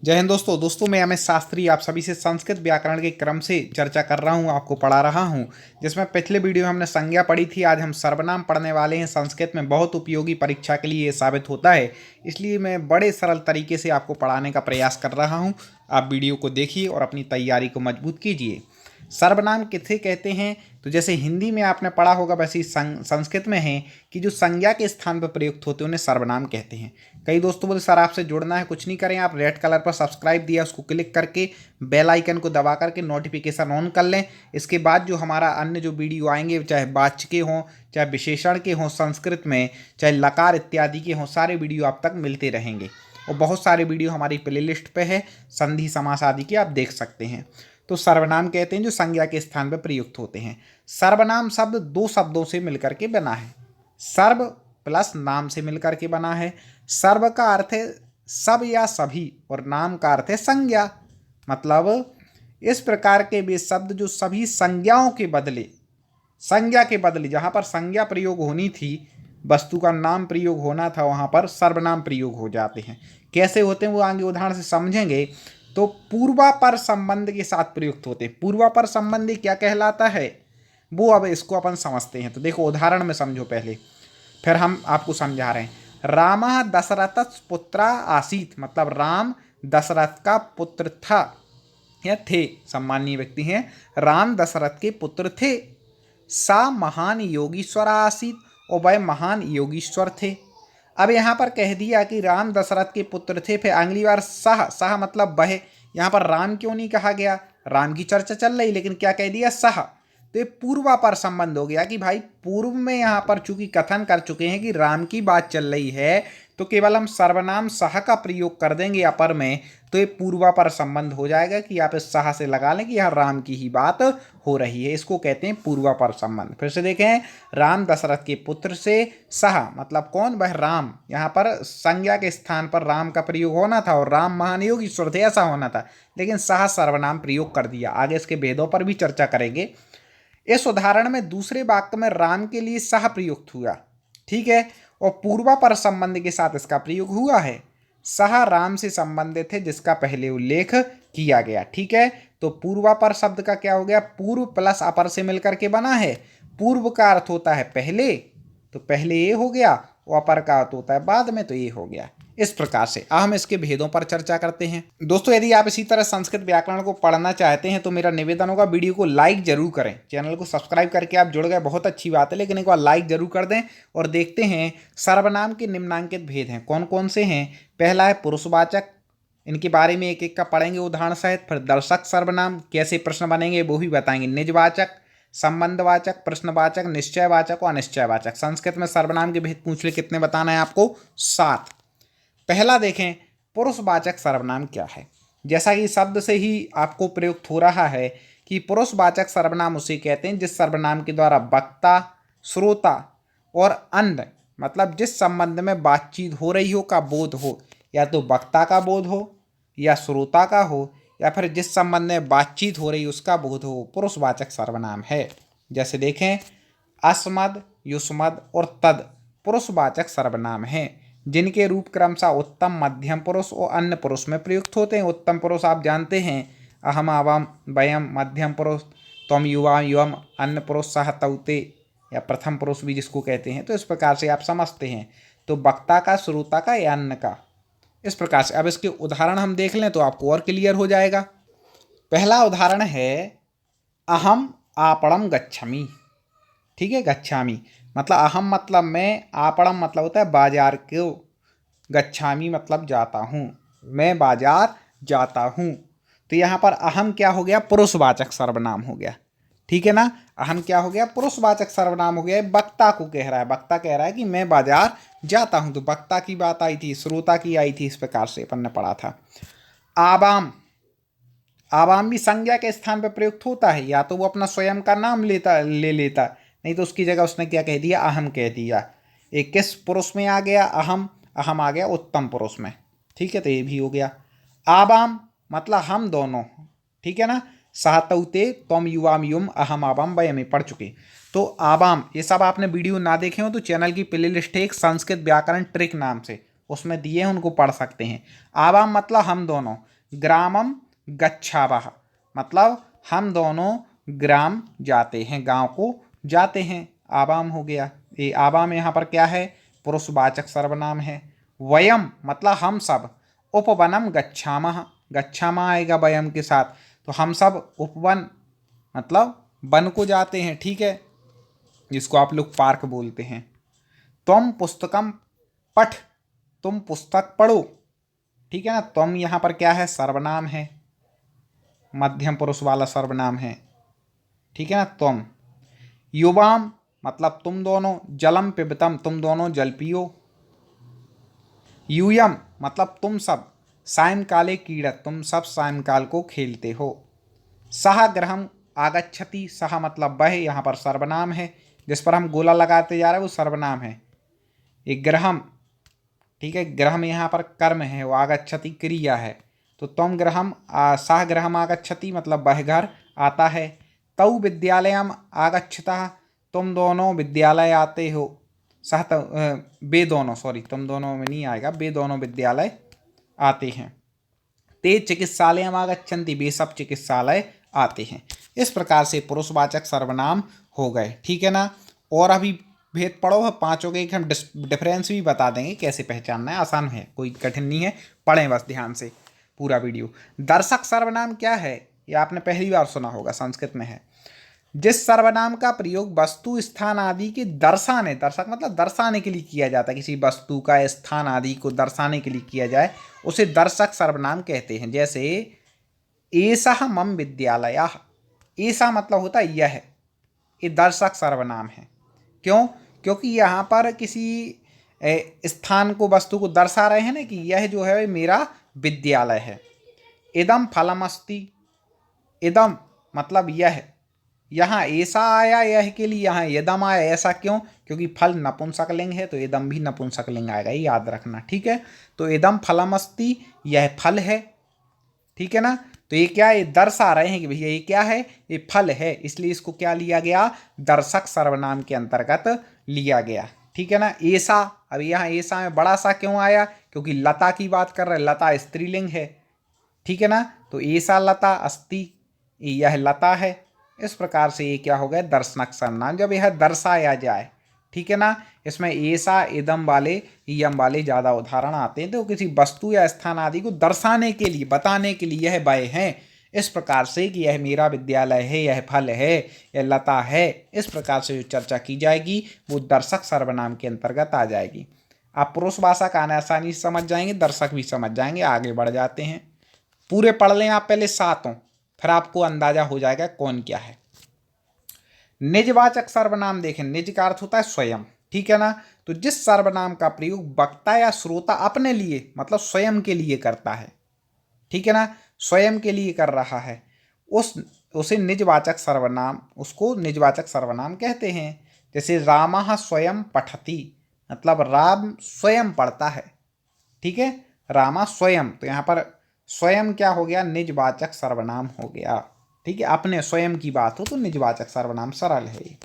जय हिंद दोस्तों मैं अमित शास्त्री आप सभी से संस्कृत व्याकरण के क्रम से चर्चा कर रहा हूँ, आपको पढ़ा रहा हूँ। जिसमें पिछले वीडियो में हमने संज्ञा पढ़ी थी, आज हम सर्वनाम पढ़ने वाले हैं। संस्कृत में बहुत उपयोगी परीक्षा के लिए ये साबित होता है, इसलिए मैं बड़े सरल तरीके से आपको पढ़ाने का प्रयास कर रहा हूँ। आप वीडियो को देखिए और अपनी तैयारी को मजबूत कीजिए। सर्वनाम किसे कहते हैं? तो जैसे हिंदी में आपने पढ़ा होगा वैसे ही संस्कृत में है कि जो संज्ञा के स्थान पर प्रयुक्त होते हैं उन्हें सर्वनाम कहते हैं। कई दोस्तों बोले सर आपसे जुड़ना है, कुछ नहीं करें, आप रेड कलर पर सब्सक्राइब दिया उसको क्लिक करके बेल आइकन को दबा करके नोटिफिकेशन ऑन कर लें। इसके बाद जो हमारा अन्य जो वीडियो आएंगे, चाहे वाच्य के हों, चाहे विशेषण के हों संस्कृत में, चाहे लकार इत्यादि के हों, सारे वीडियो आप तक मिलते रहेंगे। और बहुत सारे वीडियो हमारी प्लेलिस्ट पे है, संधि समास आदि के, आप देख सकते हैं। तो सर्वनाम कहते हैं जो संज्ञा के स्थान पर प्रयुक्त होते हैं। सर्वनाम शब्द दो शब्दों से मिलकर के बना है। सर्व प्लस नाम से मिलकर के बना है। सर्व का अर्थ है सब या सभी और नाम का अर्थ है संज्ञा। मतलब इस प्रकार के वे शब्द जो सभी संज्ञाओं के बदले, संज्ञा के बदले जहाँ पर संज्ञा प्रयोग होनी थी, वस्तु का नाम प्रयोग होना था, वहाँ पर सर्वनाम प्रयोग हो जाते हैं। कैसे होते हैं वो आगे उदाहरण से समझेंगे। तो पूर्वापर संबंध के साथ प्रयुक्त होते हैं। पूर्वापर संबंधी क्या कहलाता है वो अब इसको अपन समझते हैं। तो देखो उदाहरण में समझो पहले, फिर हम आपको समझा रहे हैं। रामा दशरथ पुत्रा आसीत, मतलब राम दशरथ का पुत्र था या थे, सम्मानीय व्यक्ति हैं, राम दशरथ के पुत्र थे। सा महान योगीश्वर आसीत, और वह महान योगीश्वर थे। अब यहाँ पर कह दिया कि राम दशरथ के पुत्र थे, फिर अगली बार सह, सह मतलब वह। यहाँ पर राम क्यों नहीं कहा गया? राम की चर्चा चल रही, लेकिन क्या कह दिया? सह। तो ये पूर्वापर संबंध हो गया कि भाई पूर्व में यहाँ पर चूंकि कथन कर चुके हैं कि राम की बात चल रही है, तो केवल हम सर्वनाम सह का प्रयोग कर देंगे अपर में, तो ये पूर्वापर संबंध हो जाएगा कि आप इस सह से लगा लें कि यहाँ राम की ही बात हो रही है। इसको कहते हैं पूर्वापर संबंध। फिर से देखें, राम दशरथ के पुत्र से सह मतलब कौन? वह राम। यहाँ पर संज्ञा के स्थान पर राम का प्रयोग होना था और राम महान योग ईश्वर थे ऐसा होना था, लेकिन सह सर्वनाम प्रयोग कर दिया। आगे इसके भेदों पर भी चर्चा करेंगे। इस उदाहरण में दूसरे वाक्य में राम के लिए सह प्रयुक्त हुआ, ठीक है, और पूर्वापर संबंध के साथ इसका प्रयोग हुआ है। सह राम से संबंधित है जिसका पहले उल्लेख किया गया, ठीक है। तो पूर्वापर शब्द का क्या हो गया? पूर्व प्लस अपर से मिलकर के बना है। पूर्व का अर्थ होता है पहले, तो पहले ये हो गया, और अपर का अर्थ होता है बाद में, तो ये हो गया। इस प्रकार से अब हम इसके भेदों पर चर्चा करते हैं। दोस्तों यदि आप इसी तरह संस्कृत व्याकरण को पढ़ना चाहते हैं तो मेरा निवेदन होगा वीडियो को लाइक जरूर करें। चैनल को सब्सक्राइब करके आप जुड़ गए, बहुत अच्छी बात है, लेकिन एक बार लाइक जरूर कर दें। और देखते हैं सर्वनाम के निम्नांकित भेद हैं, कौन कौन से हैं। पहला है पुरुषवाचक, इनके बारे में एक एक का पढ़ेंगे उदाहरण सहित। फिर दर्शक सर्वनाम, कैसे प्रश्न बनेंगे वो भी बताएंगे। निजवाचक, संबंधवाचक, प्रश्नवाचक, निश्चयवाचक और अनिश्चयवाचक। संस्कृत में सर्वनाम के भेद पूछ ले, कितने बताना है आपको? 7। पहला देखें, पुरुषवाचक सर्वनाम क्या है। जैसा कि शब्द से ही आपको प्रयुक्त हो रहा है कि पुरुषवाचक सर्वनाम उसे कहते हैं जिस सर्वनाम के द्वारा वक्ता, श्रोता और अन्य, मतलब जिस संबंध में बातचीत हो रही हो का बोध हो, या तो वक्ता का बोध हो या श्रोता का हो, या फिर जिस संबंध में बातचीत हो रही उसका बोध हो, पुरुषवाचक सर्वनाम है। जैसे देखें, अस्मद, युष्मद और तद पुरुषवाचक सर्वनाम हैं, जिनके रूप क्रमशः उत्तम, मध्यम पुरुष और अन्य पुरुष में प्रयुक्त होते हैं। उत्तम पुरुष आप जानते हैं, अहम, आवाम, वयम। मध्यम पुरुष त्वम, युवा, युवम। अन्य पुरुष सह, तौते, या प्रथम पुरुष भी जिसको कहते हैं। तो इस प्रकार से आप समझते हैं। तो वक्ता का, श्रोता का या अन्य का, इस प्रकार से। अब इसके उदाहरण हम देख लें तो आपको और क्लियर हो जाएगा। पहला उदाहरण है अहम आपणम गच्छामि, ठीक है। गच्छामि मतलब अहम मतलब मैं, आपणम मतलब होता है बाजार को, गच्छामि मतलब जाता हूँ, मैं बाजार जाता हूँ। तो यहाँ पर अहम क्या हो गया? पुरुषवाचक सर्वनाम हो गया, ठीक है ना। अहम क्या हो गया? पुरुषवाचक सर्वनाम हो गया। वक्ता को कह रहा है, वक्ता कह रहा है कि मैं बाजार जाता हूँ, तो वक्ता की बात आई थी, श्रोता की आई थी। इस प्रकार से अपन ने पढ़ा था। आवाम, आवाम भी संज्ञा के स्थान पर प्रयुक्त होता है, या तो वो अपना स्वयं का नाम ले लेता, नहीं तो उसकी जगह उसने क्या कह दिया? अहम कह दिया। एक किस पुरुष में आ गया? अहम। अहम आ गया उत्तम पुरुष में, ठीक है। तो ये भी हो गया। आवाम मतलब हम दोनों, ठीक है ना। सहतौते त्वम युवाम युम अहम आवाम वयम, में पढ़ चुके। तो आवाम, ये सब आपने वीडियो ना देखे हो तो चैनल की प्लेलिस्ट है एक संस्कृत व्याकरण ट्रिक नाम से, उसमें दिए हैं, उनको पढ़ सकते हैं। आवाम मतलब हम दोनों। ग्रामम गच्छावः, मतलब हम दोनों ग्राम जाते हैं, गांव को जाते हैं। आवाम हो गया, ये आवाम यहाँ पर क्या है, पुरुषवाचक सर्वनाम है। वयम मतलब हम सब, उपवनम गच्छामः, गच्छामः आएगा वयम के साथ, तो हम सब उपवन मतलब वन को जाते हैं, ठीक है, जिसको आप लोग पार्क बोलते हैं। त्वम पुस्तकम पठ, तुम पुस्तक पढ़ो, ठीक है ना। त्वम यहाँ पर क्या है, सर्वनाम है, मध्यम पुरुष वाला सर्वनाम है, ठीक है ना, त्वम। युवाम मतलब तुम दोनों, जलम पिबतम तुम दोनों जल पियो। यूयम मतलब तुम सब, सायंकाले क्रीडत तुम सब सायंकाल को खेलते हो। सह गृहम आगच्छति, सह मतलब वह, यहाँ पर सर्वनाम है, जिस पर हम गोला लगाते जा रहे हैं वो सर्वनाम है। एक गृहम, ठीक है, गृहम यहाँ पर कर्म है, वो आगच्छति क्रिया है, तो तुम गृहम सह गृहम आगच्छति मतलब वह घर आता है। तौ विद्यालयम आगच्छतः तुम दोनों विद्यालय आते हो। सह वे दोनों, सॉरी तुम दोनों में नहीं आएगा, वे दोनों विद्यालय आते हैं। ते चिकित्सालयम आगच्छन्ति, वे सब चिकित्सालय आते हैं। इस प्रकार से पुरुषवाचक सर्वनाम हो गए, ठीक है ना। और अभी भेद पढ़ो, पांचों के एक हम डिफरेंस भी बता देंगे कैसे पहचानना है, आसान है, कोई कठिन नहीं है, पढ़ें बस ध्यान से पूरा वीडियो। दर्शक सर्वनाम क्या है, ये आपने पहली बार सुना होगा, संस्कृत में है। जिस सर्वनाम का प्रयोग वस्तु स्थान आदि के दर्शाने, दर्शक मतलब दर्शाने के लिए किया जाता है, किसी वस्तु का स्थान आदि को दर्शाने के लिए किया जाए, उसे दर्शक सर्वनाम कहते हैं। जैसे एषः मम विद्यालयः, ऐसा मतलब होता है यह, ये दर्शक सर्वनाम है। क्यों, क्योंकि यहाँ पर किसी स्थान को, वस्तु को दर्शा रहे हैं ना, कि यह जो है मेरा विद्यालय है। इदम फलमस्ति, इदम मतलब यह, यहाँ ऐसा आया यह के लिए, यहाँ यदम आया, ऐसा क्यों, क्योंकि फल नपुंसकलिंग है, तो इदम भी नपुंसकलिंग आएगा, ये याद रखना, ठीक है। तो इदम फलमस्ति, यह फल है, ठीक है ना। तो ये क्या है, ये दर्शा रहे हैं कि भैया ये क्या है, ये फल है, इसलिए इसको क्या लिया गया, दर्शक सर्वनाम के अंतर्गत लिया गया, ठीक है ना। ऐसा, अब यहाँ ऐसा में बड़ा सा क्यों आया, क्योंकि लता की बात कर रहे हैं, लता स्त्रीलिंग है, ठीक है ना। तो ऐसा लता अस्ति, यह लता है। इस प्रकार से ये क्या हो गया, दर्शक सर्वनाम, जब यह दर्शाया जाए, ठीक है ना। इसमें ऐसा, इदम वाले, यम वाले ज़्यादा उदाहरण आते हैं, तो किसी वस्तु या स्थान आदि को दर्शाने के लिए, बताने के लिए यह वह हैं, इस प्रकार से कि यह मेरा विद्यालय है, यह फल है, यह लता है, इस प्रकार से जो चर्चा की जाएगी वो दर्शक सर्वनाम के अंतर्गत आ जाएगी। आप पुरुष भाषा का आसानी से समझ जाएंगे, दर्शक भी समझ जाएंगे। आगे बढ़ जाते हैं, पूरे पढ़ लें आप पहले सातों, फिर आपको अंदाजा हो जाएगा कौन क्या है। निजवाचक सर्वनाम देखें, निज का अर्थ होता है स्वयं, ठीक है ना। तो जिस सर्वनाम का प्रयोग वक्ता या श्रोता अपने लिए मतलब स्वयं के लिए करता है, ठीक है ना, स्वयं के लिए कर रहा है, उसे निजवाचक सर्वनाम, उसको निजवाचक सर्वनाम कहते हैं। जैसे रामः स्वयं पठति, मतलब राम स्वयं पढ़ता है, ठीक है, रामा स्वयं, तो यहाँ पर स्वयं क्या हो गया, निजवाचक सर्वनाम हो गया, ठीक है। अपने स्वयं की बात हो तो निजवाचक सर्वनाम, सरल है।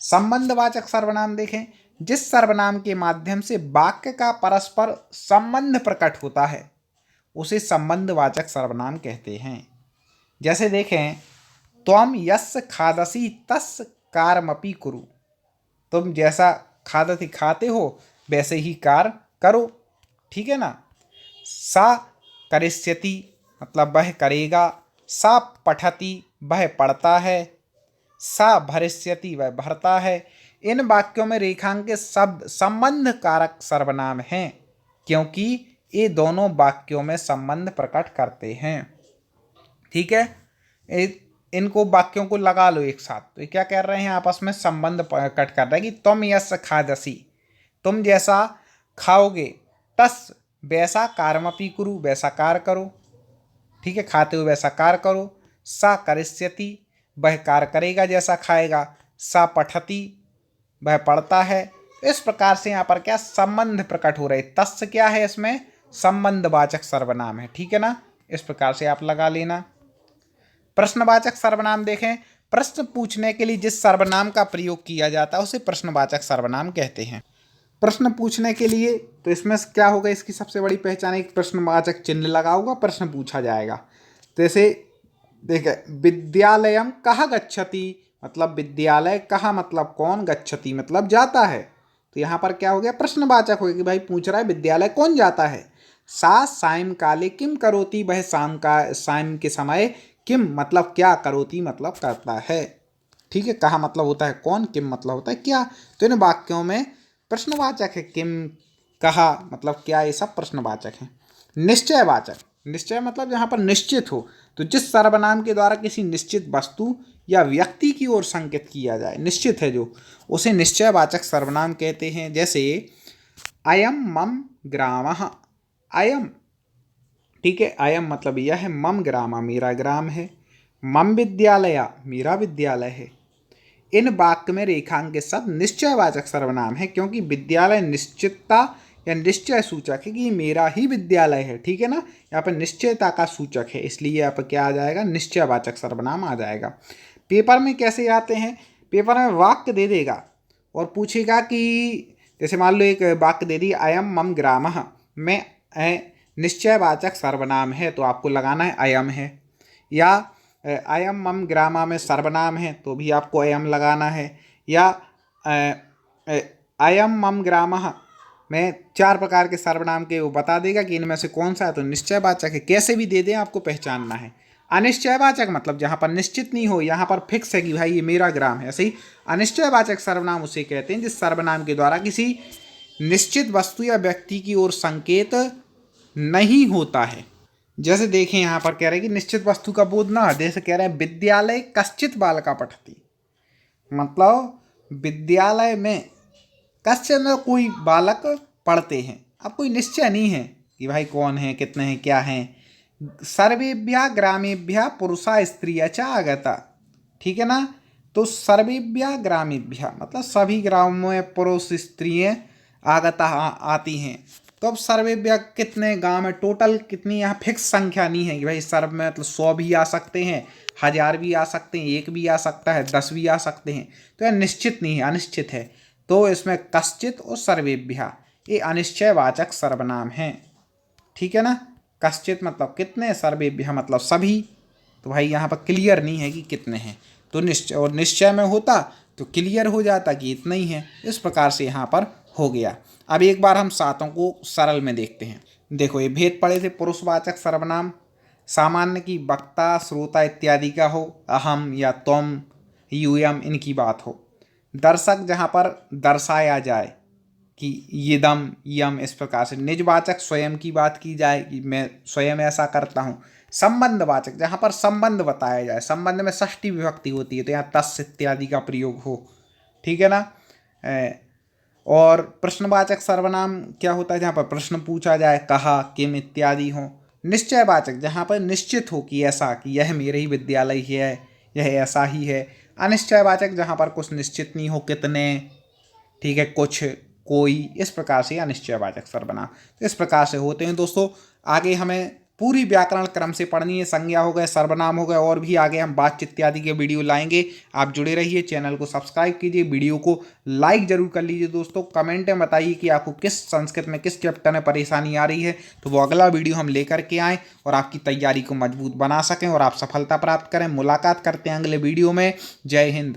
संबंधवाचक सर्वनाम देखें, जिस सर्वनाम के माध्यम से वाक्य का परस्पर संबंध प्रकट होता है उसे संबंधवाचक सर्वनाम कहते हैं। जैसे देखें, त्वम यस्य खादसि तस्य कार्यमपि कुरु, तुम जैसा खादति खाते हो वैसे ही कार्य करो, ठीक है ना। सा करिष्यति मतलब वह करेगा, सा पठति वह पढ़ता है, सा भरिष्यति वह भरता है। इन वाक्यों में रेखांकित शब्द संबंध कारक सर्वनाम हैं, क्योंकि ये दोनों वाक्यों में संबंध प्रकट करते हैं, ठीक है। इनको वाक्यों को लगा लो एक साथ, तो ये क्या कह रहे हैं, आपस में संबंध प्रकट कर रहे हैं कि तुम यस्य खादसी, तुम जैसा खाओगे, तस वैसा कार्यमपि कुरु वैसा कार्य करो, ठीक है, खाते हुए वैसा कार्य करो। सा करिष्यति वह कार्य करेगा जैसा खाएगा, सा पठति वह पढ़ता है। इस प्रकार से यहाँ पर क्या संबंध प्रकट हो रहे, तस् क्या है, इसमें संबंधवाचक सर्वनाम है, ठीक है ना। इस प्रकार से आप लगा लेना। प्रश्नवाचक सर्वनाम देखें, प्रश्न पूछने के लिए जिस सर्वनाम का प्रयोग किया जाता है उसे प्रश्नवाचक सर्वनाम कहते हैं। प्रश्न पूछने के लिए तो इसमें क्या होगा, इसकी सबसे बड़ी पहचान एक प्रश्नवाचक चिन्ह लगा होगा, प्रश्न पूछा जाएगा। जैसे देखे, विद्यालयम कहाँ गच्छति, मतलब विद्यालय कहाँ मतलब कौन, गच्छति मतलब जाता है। तो यहाँ पर क्या हो गया, प्रश्नवाचक हो गया कि भाई पूछ रहा है विद्यालय कौन जाता है। सा सायंकाले किम करोति, वह शाम के समय किम मतलब क्या, करोति मतलब करता है। ठीक है, कहा मतलब होता है कौन, किम मतलब होता है क्या। तो इन वाक्यों में प्रश्नवाचक है, किम कहा मतलब क्या, ये सब प्रश्नवाचक है। निश्चयवाचक, निश्चय मतलब जहाँ पर निश्चित हो, तो जिस सर्वनाम के द्वारा किसी निश्चित वस्तु या व्यक्ति की ओर संकेत किया जाए, निश्चित है जो, उसे निश्चयवाचक सर्वनाम कहते हैं। जैसे अयम मम ग्रामः, अयम, ठीक है, अयम मतलब यह है, मम ग्राम मेरा ग्राम है, मम विद्यालय मेरा विद्यालय है। इन वाक्य में रेखांकित शब्द निश्चयवाचक सर्वनाम है, क्योंकि विद्यालय निश्चितता या निश्चय सूचक है कि ये मेरा ही विद्यालय है। ठीक है ना, यहाँ पर निश्चयता का सूचक है, इसलिए यहाँ पर क्या आ जाएगा, निश्चयवाचक सर्वनाम आ जाएगा। पेपर में कैसे आते हैं, पेपर में वाक्य दे देगा और पूछेगा कि जैसे मान लो एक वाक्य दे दी, अयम मम ग्रामः, में निश्चयवाचक सर्वनाम है तो आपको लगाना है अयम है, या अयम मम ग्रामा में सर्वनाम है तो भी आपको अयम लगाना है, या अयम मम ग्रामः में 4 प्रकार के सर्वनाम के वो बता देगा कि इनमें से कौन सा है, तो निश्चयवाचक है। कैसे भी दे दें आपको पहचानना है। अनिश्चयवाचक मतलब जहाँ पर निश्चित नहीं हो, यहाँ पर फिक्स है कि भाई ये मेरा ग्राम है। ऐसे ही अनिश्चयवाचक सर्वनाम उसे कहते हैं जिस सर्वनाम के द्वारा किसी निश्चित वस्तु या व्यक्ति की ओर संकेत नहीं होता है। जैसे देखें यहाँ पर कह रहे हैं कि निश्चित वस्तु का बोध ना, जैसे कह रहे हैं विद्यालय कश्चित बालका पठति, मतलब विद्यालय में कश्चित में कोई बालक पढ़ते हैं। अब कोई निश्चय नहीं है कि भाई कौन है, कितने हैं, क्या हैं। सर्वेभ्यः ग्रामेभ्यः पुरुषा स्त्रियः च आगता, ठीक है ना। तो सर्वेभ्यः ग्रामेभ्यः मतलब सभी ग्रामों में पुरुष स्त्रियाँ आगता आती हैं। तो अब सर्वेभ्यः कितने गांव में, टोटल कितनी, यहाँ फिक्स संख्या नहीं है कि भाई सर्व में मतलब 100 भी आ सकते हैं, 1000 भी आ सकते हैं, 1 भी आ सकता है, 10 भी आ सकते हैं। तो यह निश्चित नहीं है, अनिश्चित है। तो इसमें कश्चित और सर्वेभ्यः ये अनिश्चयवाचक सर्वनाम हैं। ठीक है ना, कश्चित मतलब कितने, सर्वेभ्यः मतलब सभी। तो भाई यहाँ पर क्लियर नहीं है कि कितने हैं, तो निश्चय, और निश्चय में होता तो क्लियर हो जाता कि इतना ही है। इस प्रकार से यहाँ पर हो गया। अब एक बार हम सातों को सरल में देखते हैं। देखो ये भेद पड़े थे, पुरुषवाचक सर्वनाम सामान्य की वक्ता श्रोता इत्यादि का हो, अहम या तुम यूयम इनकी बात हो। दर्शक जहाँ पर दर्शाया जाए कि यदम यम, इस प्रकार से। निजवाचक स्वयं की बात की जाए कि मैं स्वयं ऐसा करता हूँ। संबंधवाचक जहाँ पर संबंध बताया जाए, संबंध में षष्ठी विभक्ति होती है तो यहाँ तस् इत्यादि का प्रयोग हो। ठीक है ना। और प्रश्नवाचक सर्वनाम क्या होता है, जहाँ पर प्रश्न पूछा जाए, कहा, किम इत्यादि हो। निश्चयवाचक जहाँ पर निश्चित हो कि ऐसा, कि यह मेरे ही विद्यालय ही है, यह ऐसा ही है। अनिश्चयवाचक जहाँ पर कुछ निश्चित नहीं हो, कितने, ठीक है, कुछ, कोई, इस प्रकार से अनिश्चयवाचक सर्वनाम तो इस प्रकार से होते हैं। दोस्तों आगे हमें पूरी व्याकरण क्रम से पढ़नी है, संज्ञा हो गए, सर्वनाम हो गए, और भी आगे हम बातचीत इत्यादि के वीडियो लाएंगे। आप जुड़े रहिए, चैनल को सब्सक्राइब कीजिए, वीडियो को लाइक जरूर कर लीजिए। दोस्तों कमेंट में बताइए कि आपको किस संस्कृत में किस चैप्टर में परेशानी आ रही है, तो वो अगला वीडियो हम लेकर के आएँ और आपकी तैयारी को मजबूत बना सकें और आप सफलता प्राप्त करें। मुलाकात करते हैं अगले वीडियो में। जय हिंद।